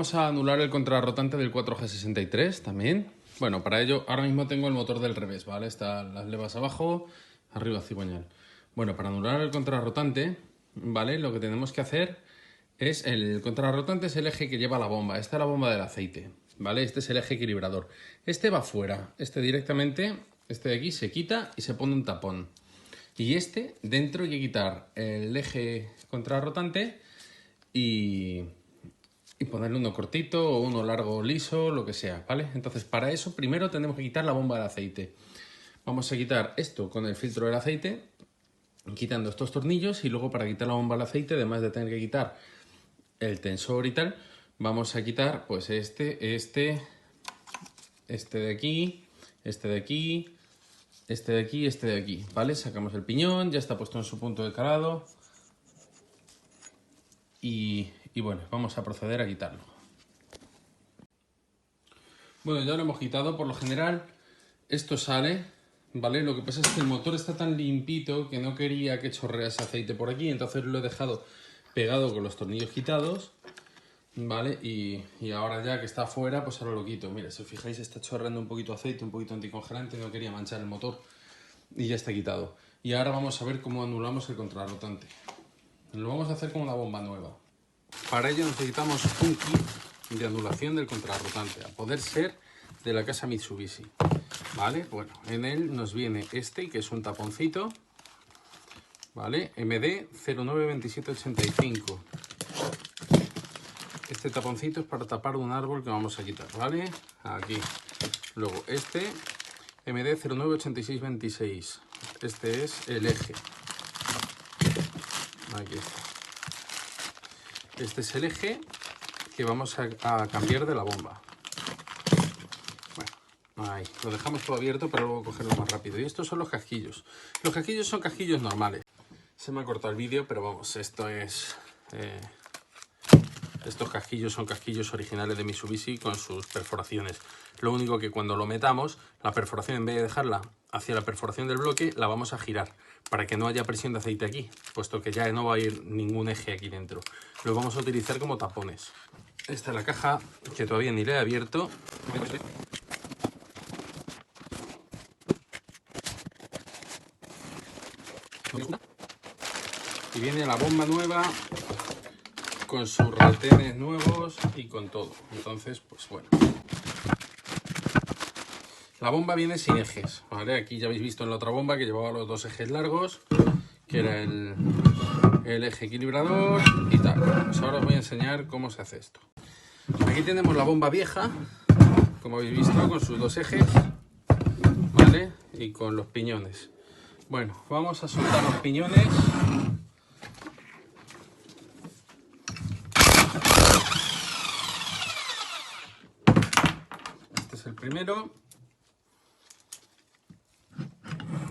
vamos a anular el contrarrotante del 4G63 también. Bueno, para ello ahora mismo tengo el motor del revés, ¿vale? Están las levas abajo, arriba cigüeñal. Bueno, para anular el contrarrotante, ¿vale? Lo que tenemos que hacer es, el contrarrotante es el eje que lleva la bomba. Esta es la bomba del aceite, ¿vale? Este es el eje equilibrador. Este va fuera, este directamente, este de aquí se quita y se pone un tapón. Y este, dentro hay que quitar el eje contrarrotante y ponerle uno cortito o uno largo liso, lo que sea, ¿vale? Entonces, para eso primero tenemos que quitar la bomba del aceite. Vamos a quitar esto con el filtro del aceite, quitando estos tornillos, y luego para quitar la bomba del aceite, además de tener que quitar el tensor y tal, vamos a quitar pues este de aquí, este de aquí, este de aquí, este de aquí, ¿vale? Sacamos el piñón, ya está puesto en su punto de calado y bueno, vamos a proceder a quitarlo. Bueno, ya lo hemos quitado. Por lo general esto sale, ¿vale? Lo que pasa es que el motor está tan limpito que no quería que chorrease aceite por aquí, entonces lo he dejado pegado con los tornillos quitados, ¿vale? Y ahora ya que está afuera, pues ahora lo quito. Mira, si os fijáis está chorreando un poquito de aceite, un poquito anticongelante, no quería manchar el motor y ya está quitado. Y ahora vamos a ver cómo anulamos el contrarrotante. Lo vamos a hacer con una bomba nueva. Para ello necesitamos un kit de anulación del contrarrotante, a poder ser de la casa Mitsubishi, ¿vale? Bueno, en él nos viene este, que es un taponcito, ¿vale? MD 092785. Este taponcito es para tapar un árbol que vamos a quitar, ¿vale? Aquí. Luego este, MD 098626. Este es el eje. Aquí está. Este es el eje que vamos a cambiar de la bomba. Bueno, ahí. Lo dejamos todo abierto para luego cogerlo más rápido. Y estos son los casquillos. Los casquillos son casquillos normales. Se me ha cortado el vídeo, pero vamos, esto es... estos casquillos son casquillos originales de Mitsubishi con sus perforaciones. Lo único que cuando lo metamos, la perforación, en vez de dejarla hacia la perforación del bloque, la vamos a girar para que no haya presión de aceite aquí, puesto que ya no va a ir ningún eje aquí dentro. Lo vamos a utilizar como tapones. Esta es la caja, que todavía ni la he abierto. Y viene la bomba nueva, con sus retenes nuevos y con todo. Entonces, pues bueno. La bomba viene sin ejes, ¿vale? Aquí ya habéis visto en la otra bomba que llevaba los dos ejes largos, que era el eje equilibrador y tal. Pues ahora os voy a enseñar cómo se hace esto. Aquí tenemos la bomba vieja, como habéis visto, con sus dos ejes, ¿vale? Y con los piñones. Bueno, vamos a soltar los piñones. Este es el primero.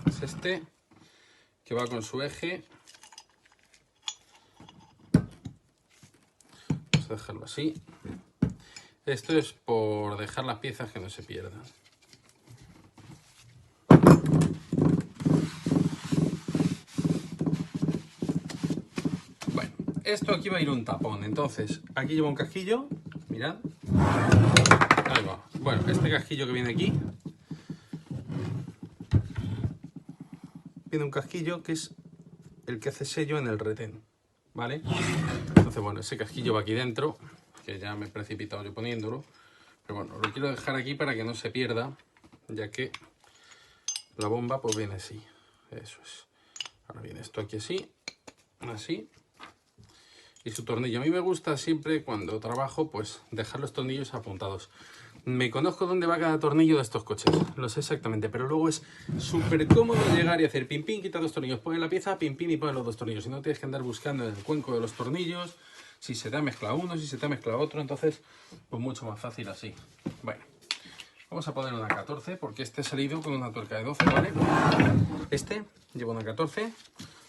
Es este, que va con su eje. Vamos a dejarlo así. Esto es por dejar las piezas que no se pierdan. Bueno, esto aquí va a ir un tapón. Entonces, aquí lleva un casquillo. Mirad. Ahí va. Bueno, este casquillo que viene aquí. Viene un casquillo que es el que hace sello en el retén, ¿vale? Entonces, bueno, ese casquillo va aquí dentro, que ya me he precipitado yo poniéndolo, pero bueno, lo quiero dejar aquí para que no se pierda, ya que la bomba pues viene así, eso es. Ahora viene esto aquí así, y su tornillo. A mí me gusta siempre cuando trabajo pues dejar los tornillos apuntados. Me conozco dónde va cada tornillo de estos coches, lo sé exactamente, pero luego es súper cómodo llegar y hacer pim pim, quitar dos tornillos, pone la pieza, pim pim y pone los dos tornillos. Y no tienes que andar buscando en el cuenco de los tornillos, si se te ha mezclado uno, si se te ha mezclado otro, entonces pues mucho más fácil así. Bueno, vamos a poner una 14 porque este ha salido con una tuerca de 12, ¿vale? Este lleva una 14,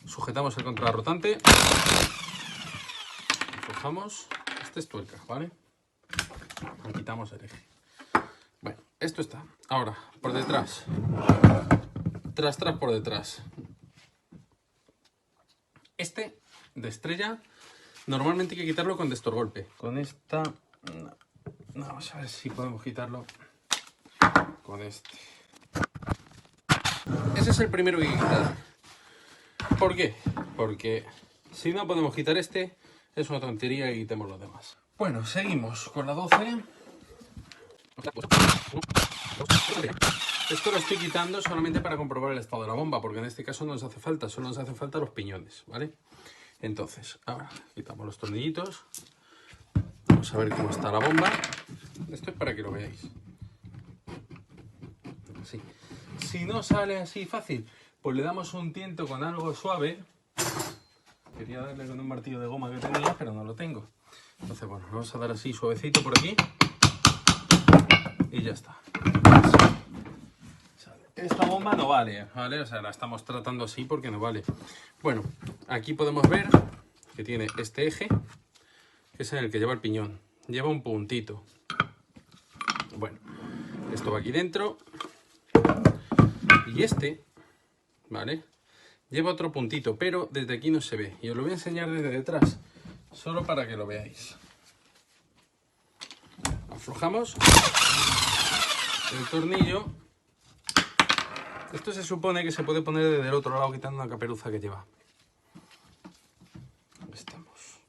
sujetamos el contrarrotante, aflojamos, este es tuerca, ¿vale? Y quitamos el eje. Bueno, esto está. Ahora, por detrás. Tras por detrás. Este, de estrella, normalmente hay que quitarlo con destorgolpe. Con esta No, vamos a ver si podemos quitarlo con este. Ese es el primero que hay que quitar. ¿Por qué? Porque si no podemos quitar este, es una tontería y quitemos los demás. Bueno, seguimos con la 12. Esto lo estoy quitando solamente para comprobar el estado de la bomba, porque en este caso no nos hace falta, solo nos hace falta los piñones, ¿vale? Entonces, ahora quitamos los tornillitos. Vamos a ver cómo está la bomba. Esto es para que lo veáis. Así. Si no sale así fácil, pues le damos un tiento con algo suave. Quería darle con un martillo de goma que tenía, pero no lo tengo. Entonces, bueno, vamos a dar así suavecito por aquí. Y ya está. Esta bomba no vale, ¿vale? O sea, la estamos tratando así porque no vale. Bueno, aquí podemos ver que tiene este eje, que es en el que lleva el piñón. Lleva un puntito. Bueno, esto va aquí dentro. Y este, ¿vale? Lleva otro puntito, pero desde aquí no se ve. Y os lo voy a enseñar desde detrás, solo para que lo veáis. Aflojamos el tornillo. Esto se supone que se puede poner desde el otro lado quitando la caperuza que lleva. Ahí estamos.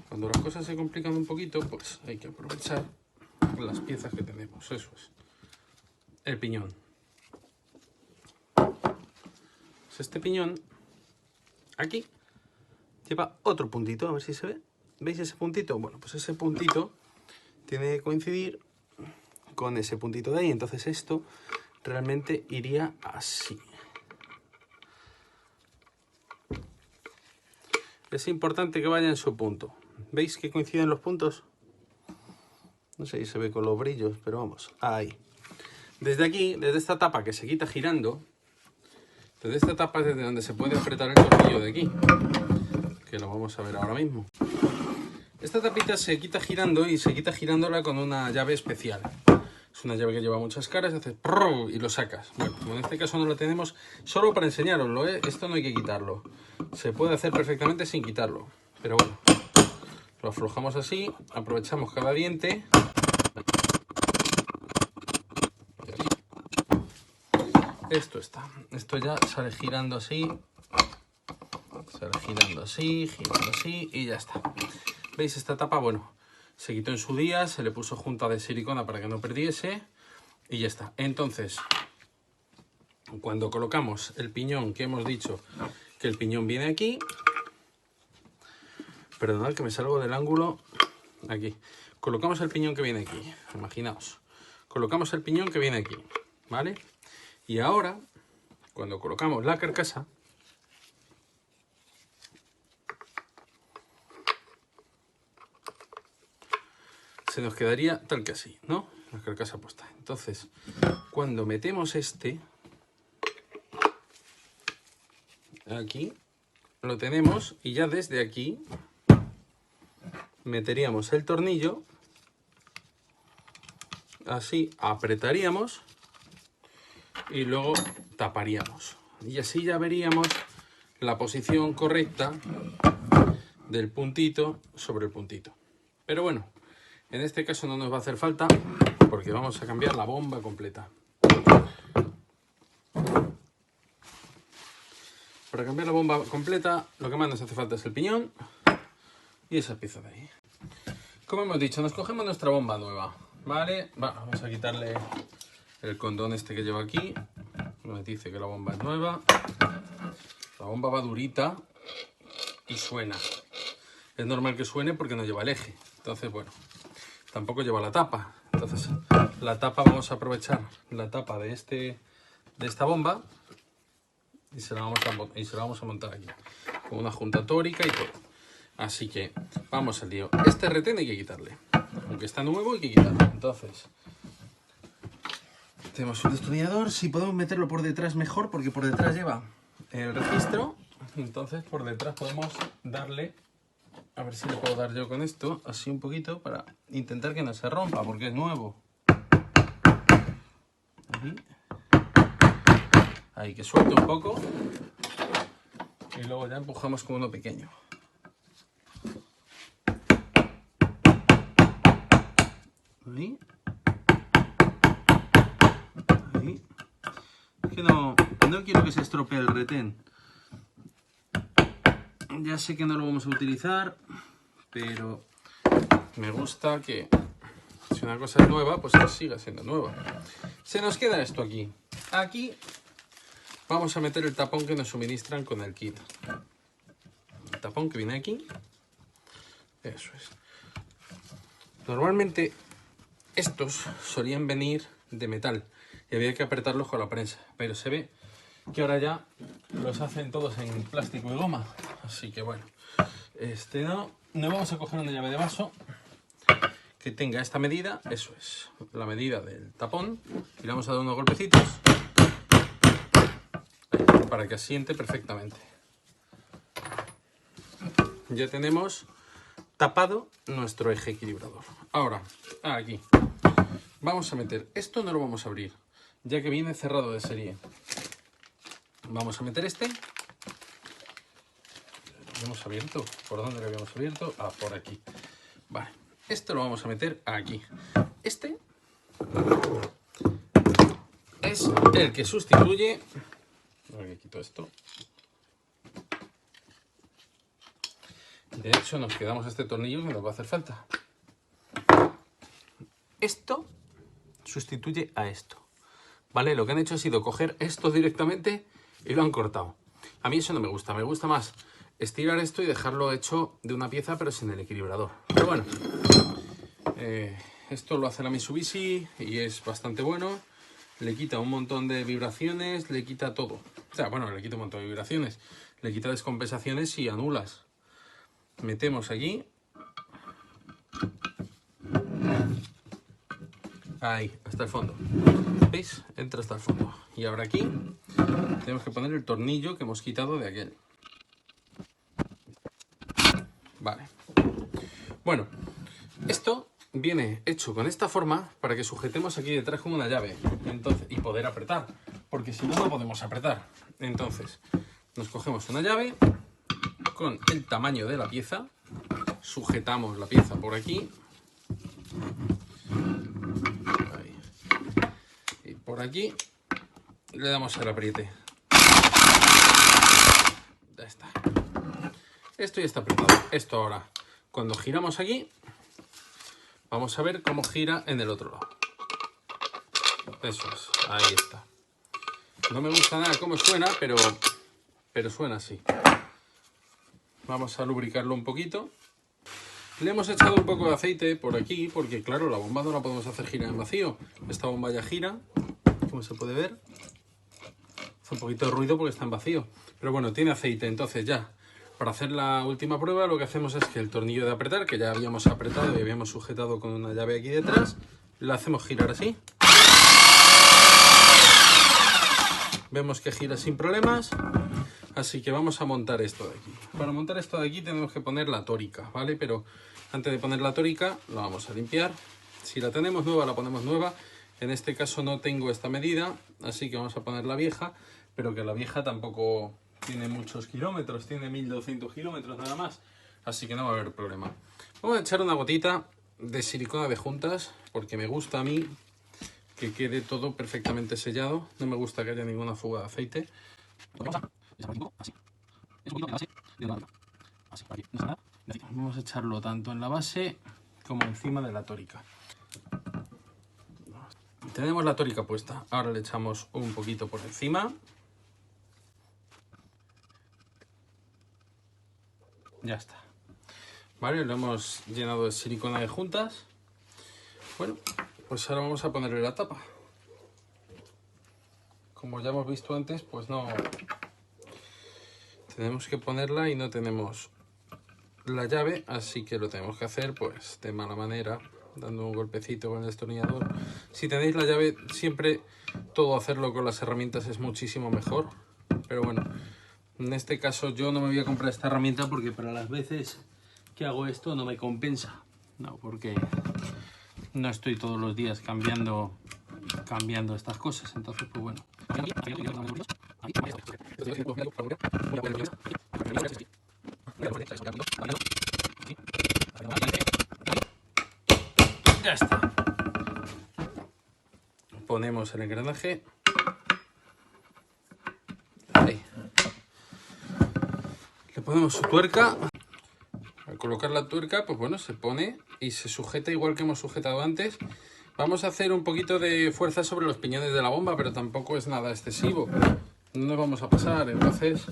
Cuando las cosas se complican un poquito, pues hay que aprovechar las piezas que tenemos. Eso es. El piñón. Pues este piñón, aquí, lleva otro puntito. A ver si se ve. ¿Veis ese puntito? Bueno, pues ese puntito tiene que coincidir con ese puntito de ahí. Entonces esto realmente iría así. Es importante que vaya en su punto. ¿Veis que coinciden los puntos? No sé si se ve con los brillos, pero vamos, ahí. Desde aquí, desde esta tapa que se quita girando, desde esta tapa es desde donde se puede apretar el tornillo de aquí, que lo vamos a ver ahora mismo. Esta tapita se quita girando y se quita girándola con una llave especial. Es una llave que lleva muchas caras, haces ¡prrr! Y lo sacas. Bueno, en este caso no lo tenemos, solo para enseñaroslo, ¿eh? Esto no hay que quitarlo. Se puede hacer perfectamente sin quitarlo. Pero bueno, lo aflojamos así, aprovechamos cada diente. Esto está. Esto ya sale girando así. Sale girando así y ya está. ¿Veis esta tapa? Bueno, se quitó en su día, se le puso junta de silicona para que no perdiese y ya está. Entonces, cuando colocamos el piñón, que hemos dicho que el piñón viene aquí, perdonad que me salgo del ángulo, aquí, colocamos el piñón que viene aquí, imaginaos, colocamos el piñón que viene aquí, ¿vale? Y ahora, cuando colocamos la carcasa, se nos quedaría tal que así, ¿no? La carcasa puesta. Entonces, cuando metemos este, aquí, lo tenemos y ya desde aquí meteríamos el tornillo, así apretaríamos y luego taparíamos. Y así ya veríamos la posición correcta del puntito sobre el puntito. Pero bueno, en este caso no nos va a hacer falta porque vamos a cambiar la bomba completa. Para cambiar la bomba completa, lo que más nos hace falta es el piñón y esa pieza de ahí. Como hemos dicho, nos cogemos nuestra bomba nueva, ¿vale? Vamos a quitarle el condón este que lleva aquí. Nos dice que la bomba es nueva. La bomba va durita y suena. Es normal que suene porque no lleva el eje. Entonces, bueno, tampoco lleva la tapa. Entonces, la tapa vamos a aprovechar la tapa de esta bomba y se la vamos a montar aquí con una junta tórica y todo. Así que vamos al lío. Este retén hay que quitarle, aunque está nuevo hay que quitarlo. Entonces, tenemos un destornillador. Si podemos meterlo por detrás mejor, porque por detrás lleva el registro. Entonces por detrás podemos darle, a ver si le puedo dar yo con esto, así un poquito, para intentar que no se rompa, porque es nuevo. Ahí, que suelte un poco y luego ya empujamos con uno pequeño. Ahí. Ahí. Es que no quiero que se estropee el retén. Ya sé que no lo vamos a utilizar, pero me gusta que si una cosa es nueva, pues que siga siendo nueva. Se nos queda esto aquí. Aquí vamos a meter el tapón que nos suministran con el kit. El tapón que viene aquí. Eso es. Normalmente estos solían venir de metal y había que apretarlos con la prensa, pero se ve que ahora ya los hacen todos en plástico y goma. Así que bueno, no vamos a coger una llave de vaso que tenga esta medida. Eso es, la medida del tapón. Y le vamos a dar unos golpecitos para que asiente perfectamente. Ya tenemos tapado nuestro eje equilibrador. Ahora, aquí vamos a meter, esto no lo vamos a abrir, ya que viene cerrado de serie. Vamos a meter este. ¿Lo habíamos abierto? ¿Por dónde lo habíamos abierto? Ah, por aquí. Vale, esto lo vamos a meter aquí. Este es el que sustituye... A ver, quito esto. De hecho, nos quedamos este tornillo que nos va a hacer falta. Esto sustituye a esto. ¿Vale? Lo que han hecho ha sido coger esto directamente y lo han cortado. A mí eso no me gusta. Me gusta más estirar esto y dejarlo hecho de una pieza, pero sin el equilibrador. Pero bueno, esto lo hace la Mitsubishi y es bastante bueno. Le quita un montón de vibraciones, le quita todo. O sea, bueno, le quita un montón de vibraciones. Le quita descompensaciones y anulas. Metemos allí. Ahí, hasta el fondo. ¿Veis? Entra hasta el fondo. Y ahora aquí tenemos que poner el tornillo que hemos quitado de aquel. Vale. Bueno, esto viene hecho con esta forma para que sujetemos aquí detrás con una llave. Entonces, y poder apretar. Porque si no, no podemos apretar. Entonces, nos cogemos una llave con el tamaño de la pieza. Sujetamos la pieza por aquí. Ahí. Y por aquí le damos el apriete. Ya está. Esto ya está apretado. Esto ahora, cuando giramos aquí, vamos a ver cómo gira en el otro lado. Eso es. Ahí está. No me gusta nada cómo suena, pero suena así. Vamos a lubricarlo un poquito. Le hemos echado un poco de aceite por aquí, porque claro, la bomba no la podemos hacer girar en vacío. Esta bomba ya gira, como se puede ver. Hace un poquito de ruido porque está en vacío. Pero bueno, tiene aceite, entonces ya. Para hacer la última prueba lo que hacemos es que el tornillo de apretar, que ya habíamos apretado y habíamos sujetado con una llave aquí detrás, lo hacemos girar así. Vemos que gira sin problemas. Así que vamos a montar esto de aquí. Para montar esto de aquí tenemos que poner la tórica, ¿vale? Pero antes de poner la tórica la vamos a limpiar. Si la tenemos nueva, la ponemos nueva. En este caso no tengo esta medida, así que vamos a poner la vieja, pero que la vieja tampoco tiene muchos kilómetros, tiene 1200 kilómetros nada más, así que no va a haber problema. Vamos a echar una gotita de silicona de juntas, porque me gusta a mí que quede todo perfectamente sellado. No me gusta que haya ninguna fuga de aceite. Vamos a echarlo tanto en la base como encima de la tórica. Tenemos la tórica puesta, ahora le echamos un poquito por encima. Ya está. Vale, lo hemos llenado de silicona de juntas. Bueno, pues ahora vamos a ponerle la tapa. Como ya hemos visto antes, pues no... Tenemos que ponerla y no tenemos la llave, así que lo tenemos que hacer pues de mala manera, dando un golpecito con el destornillador. Si tenéis la llave, siempre todo hacerlo con las herramientas es muchísimo mejor. Pero bueno, en este caso yo no me voy a comprar esta herramienta porque para las veces que hago esto no me compensa. No, porque no estoy todos los días cambiando estas cosas. Entonces, pues bueno. Ya está. el engranaje. Ahí. Le ponemos su tuerca. Al colocar la tuerca, pues bueno, se pone y se sujeta igual que hemos sujetado antes. Vamos a hacer un poquito de fuerza sobre los piñones de la bomba, pero tampoco es nada excesivo. No nos vamos a pasar, entonces...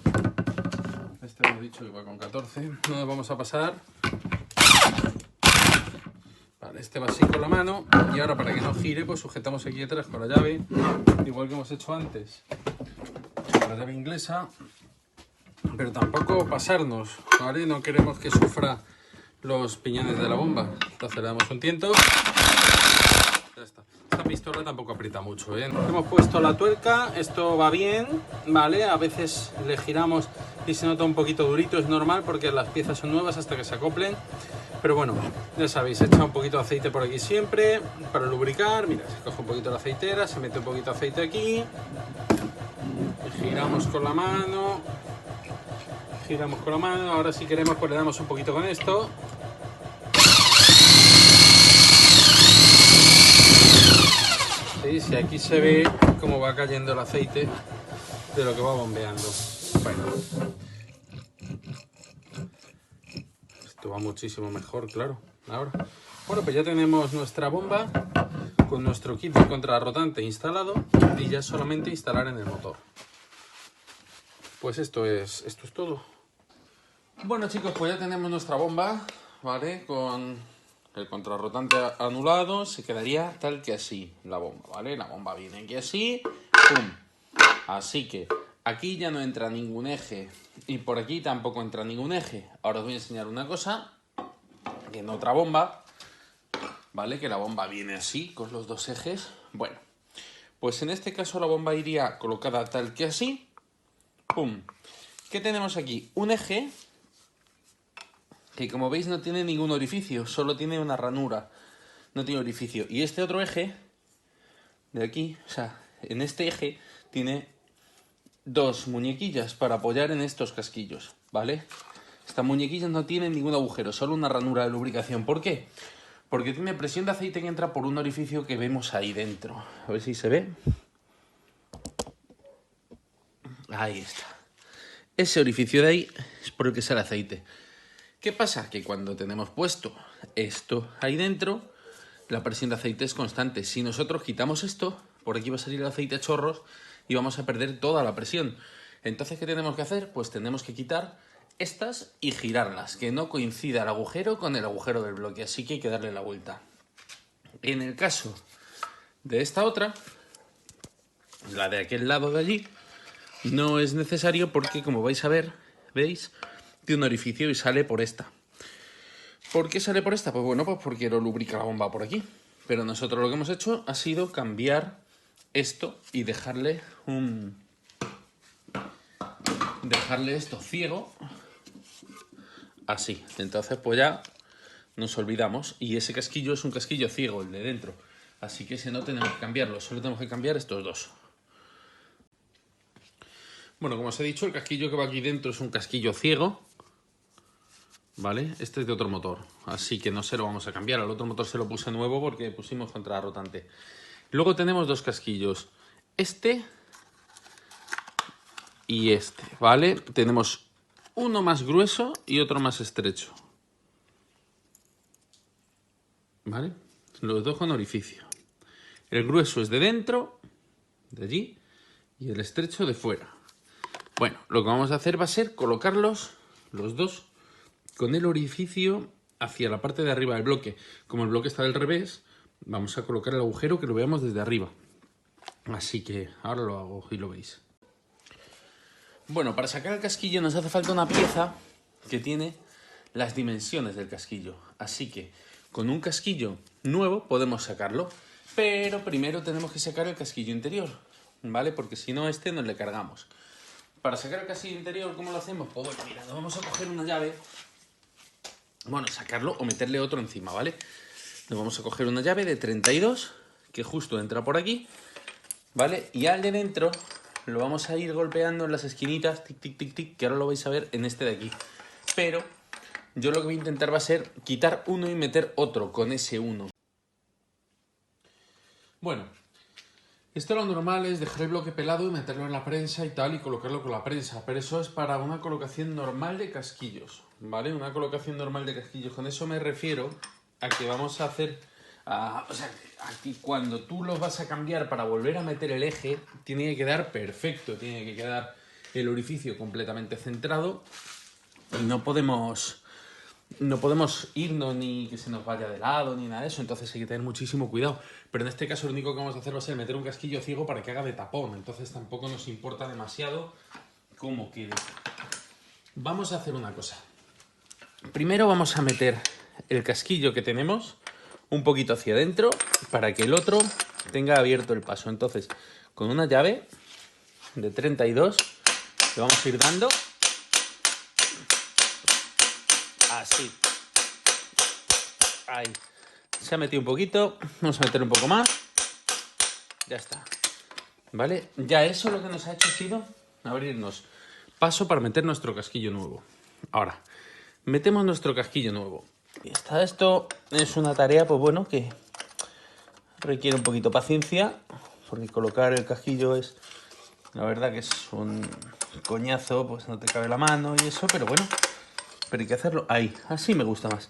Este hemos dicho que va con 14. No nos vamos a pasar. Vale, este va así con la mano. Y ahora para que no gire, pues sujetamos aquí detrás con la llave. Igual que hemos hecho antes. Con la llave inglesa. Pero tampoco pasarnos, ¿vale? No queremos que sufra los piñones de la bomba. Entonces le damos un tiento. Ya está. Esta pistola tampoco aprieta mucho, ¿eh? Hemos puesto la tuerca, esto va bien, ¿vale? A veces le giramos y se nota un poquito durito, es normal porque las piezas son nuevas hasta que se acoplen. Pero bueno, ya sabéis, echa un poquito de aceite por aquí siempre para lubricar. Mira, se coge un poquito la aceitera, se mete un poquito de aceite aquí. Y giramos con la mano. Giramos con la mano, ahora si queremos pues le damos un poquito con esto. ¿Veis? Y aquí se ve cómo va cayendo el aceite de lo que va bombeando. Bueno, esto va muchísimo mejor, claro, ahora. Bueno, pues ya tenemos nuestra bomba con nuestro kit de contrarrotante instalado y ya es solamente instalar en el motor. Pues esto es todo. Bueno chicos, pues ya tenemos nuestra bomba, ¿vale? Con el contrarrotante anulado, se quedaría tal que así la bomba, ¿vale? La bomba viene aquí así, ¡pum! Así que aquí ya no entra ningún eje y por aquí tampoco entra ningún eje. Ahora os voy a enseñar una cosa, que en otra bomba, ¿vale? Que la bomba viene así, con los dos ejes. Bueno, pues en este caso la bomba iría colocada tal que así, ¡pum! ¿Qué tenemos aquí? Un eje que como veis no tiene ningún orificio, solo tiene una ranura, no tiene orificio. Y este otro eje, de aquí, o sea, en este eje tiene dos muñequillas para apoyar en estos casquillos, ¿vale? Estas muñequillas no tienen ningún agujero, solo una ranura de lubricación. ¿Por qué? Porque tiene presión de aceite que entra por un orificio que vemos ahí dentro. A ver si se ve. Ahí está. Ese orificio de ahí es por el que sale aceite. ¿Qué pasa? Que cuando tenemos puesto esto ahí dentro, la presión de aceite es constante. Si nosotros quitamos esto, por aquí va a salir el aceite a chorros y vamos a perder toda la presión. Entonces, ¿qué tenemos que hacer? Pues tenemos que quitar estas y girarlas, que no coincida el agujero con el agujero del bloque. Así que hay que darle la vuelta. En el caso de esta otra, la de aquel lado de allí, no es necesario porque, como vais a ver, ¿veis? Tiene un orificio y sale por esta. ¿Por qué sale por esta? Pues bueno, pues porque lo lubrica la bomba por aquí. Pero nosotros lo que hemos hecho ha sido cambiar esto y dejarle esto ciego. Así. Entonces pues ya nos olvidamos. Y ese casquillo es un casquillo ciego, el de dentro. Así que ese no tenemos que cambiarlo, solo tenemos que cambiar estos dos. Bueno, como os he dicho, el casquillo que va aquí dentro es un casquillo ciego, ¿vale? Este es de otro motor, así que no se lo vamos a cambiar. Al otro motor se lo puse nuevo porque pusimos contrarrotante. Luego tenemos dos casquillos, este y este, ¿vale? Tenemos uno más grueso y otro más estrecho, ¿vale? Los dos con orificio. El grueso es de dentro, de allí, y el estrecho de fuera. Bueno, lo que vamos a hacer va a ser colocarlos, los dos, con el orificio hacia la parte de arriba del bloque. Como el bloque está del revés, vamos a colocar el agujero que lo veamos desde arriba. Así que ahora lo hago y lo veis. Bueno, para sacar el casquillo nos hace falta una pieza que tiene las dimensiones del casquillo. Así que con un casquillo nuevo podemos sacarlo. Pero primero tenemos que sacar el casquillo interior, ¿vale? Porque si no, este nos le cargamos. Para sacar el casquillo interior, ¿cómo lo hacemos? Pues bueno, mira, nos vamos a coger una llave. Bueno, sacarlo o meterle otro encima, ¿vale? Nos vamos a coger una llave de 32, que justo entra por aquí, ¿vale? Y al de dentro lo vamos a ir golpeando en las esquinitas, tic, tic, tic, tic, que ahora lo vais a ver en este de aquí. Pero yo lo que voy a intentar va a ser quitar uno y meter otro con ese uno. Bueno, Esto lo normal es dejar el bloque pelado y meterlo en la prensa y tal y colocarlo con la prensa, pero eso es para una colocación normal de casquillos, ¿vale? Una colocación normal de casquillos. Con eso me refiero a que vamos a hacer... o sea, aquí cuando tú los vas a cambiar para volver a meter el eje, tiene que quedar perfecto, tiene que quedar el orificio completamente centrado y no podemos irnos ni que se nos vaya de lado ni nada de eso, entonces hay que tener muchísimo cuidado. Pero en este caso lo único que vamos a hacer va a ser meter un casquillo ciego para que haga de tapón, entonces tampoco nos importa demasiado cómo quede. Vamos a hacer una cosa. Primero vamos a meter el casquillo que tenemos un poquito hacia adentro para que el otro tenga abierto el paso. Entonces, con una llave de 32 le vamos a ir dando así. Ahí. Se ha metido un poquito. Vamos a meter un poco más. Ya está. ¿Vale? Ya eso lo que nos ha hecho ha sido abrirnos paso para meter nuestro casquillo nuevo. Ahora, metemos nuestro casquillo nuevo. Y esto es una tarea, pues bueno, que requiere un poquito de paciencia, porque colocar el casquillo es, la verdad que es un coñazo, pues no te cabe la mano y eso, pero bueno, pero hay que hacerlo ahí, así me gusta más.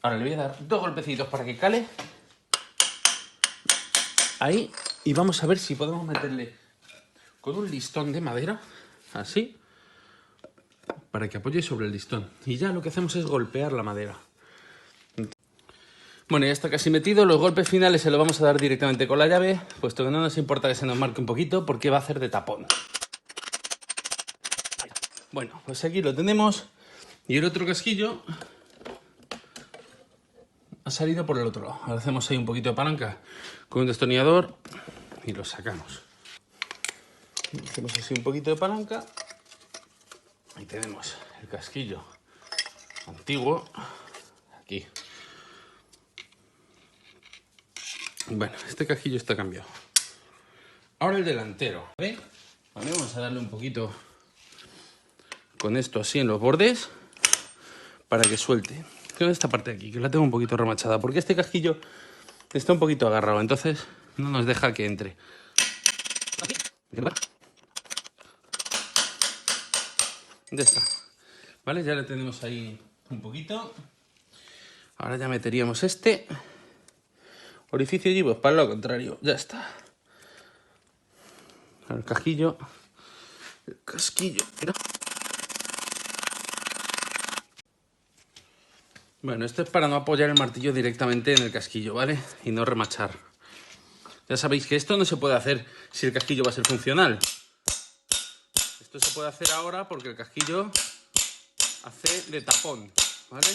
Ahora le voy a dar 2 golpecitos para que cale. Ahí, y vamos a ver si podemos meterle con un listón de madera, así, para que apoye sobre el listón. Y ya lo que hacemos es golpear la madera. Bueno, ya está casi metido. Los golpes finales se los vamos a dar directamente con la llave, puesto que no nos importa que se nos marque un poquito, porque va a hacer de tapón. Bueno, pues aquí lo tenemos. Y el otro casquillo ha salido por el otro lado. Ahora hacemos ahí un poquito de palanca con un destornillador y lo sacamos. Hacemos así un poquito de palanca. Y tenemos el casquillo antiguo aquí. Bueno, este casquillo está cambiado. Ahora el delantero. ¿Ve? Vale, vamos a darle un poquito con esto así en los bordes para que suelte. Con esta parte de aquí, que la tengo un poquito remachada, porque este casquillo está un poquito agarrado, entonces no nos deja que entre. Ya está. Vale, ya le tenemos ahí un poquito. Ahora ya meteríamos este orificio allí, pues para lo contrario. Ya está. El casquillo. El casquillo. Mira. Bueno, esto es para no apoyar el martillo directamente en el casquillo, ¿vale? Y no remachar. Ya sabéis que esto no se puede hacer si el casquillo va a ser funcional. Esto se puede hacer ahora porque el casquillo hace de tapón, ¿vale?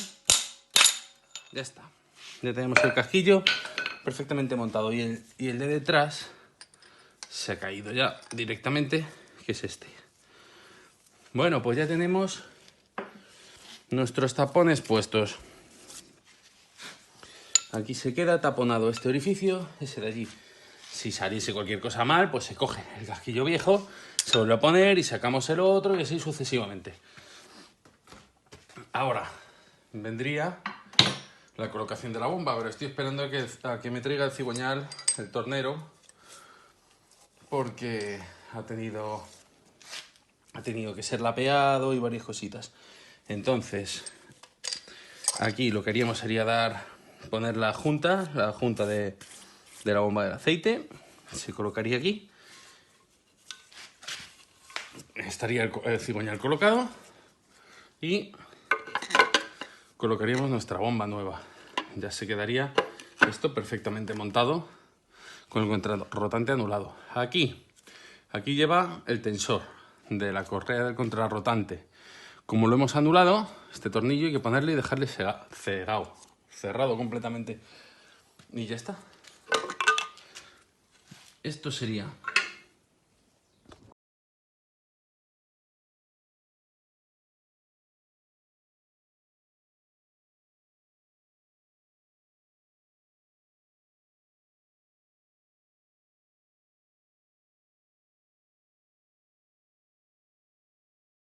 Ya está. Ya tenemos el casquillo perfectamente montado y el de detrás se ha caído ya directamente, que es este. Bueno, pues ya tenemos nuestros tapones puestos. Aquí se queda taponado este orificio, ese de allí. Si saliese cualquier cosa mal, pues se coge el casquillo viejo, se vuelve a poner y sacamos el otro y así sucesivamente. Ahora vendría la colocación de la bomba, pero estoy esperando a que me traiga el cigüeñal, el tornero, porque ha tenido que ser lapeado y varias cositas. Entonces, aquí lo que haríamos sería poner la junta de la bomba del aceite. Se colocaría aquí. Estaría el cigüeñal colocado y colocaríamos nuestra bomba nueva. Ya se quedaría esto perfectamente montado con el contrarrotante anulado. Aquí lleva el tensor de la correa del contrarrotante. Como lo hemos anulado, este tornillo hay que ponerle y dejarle cerrado completamente. Y ya está. Esto sería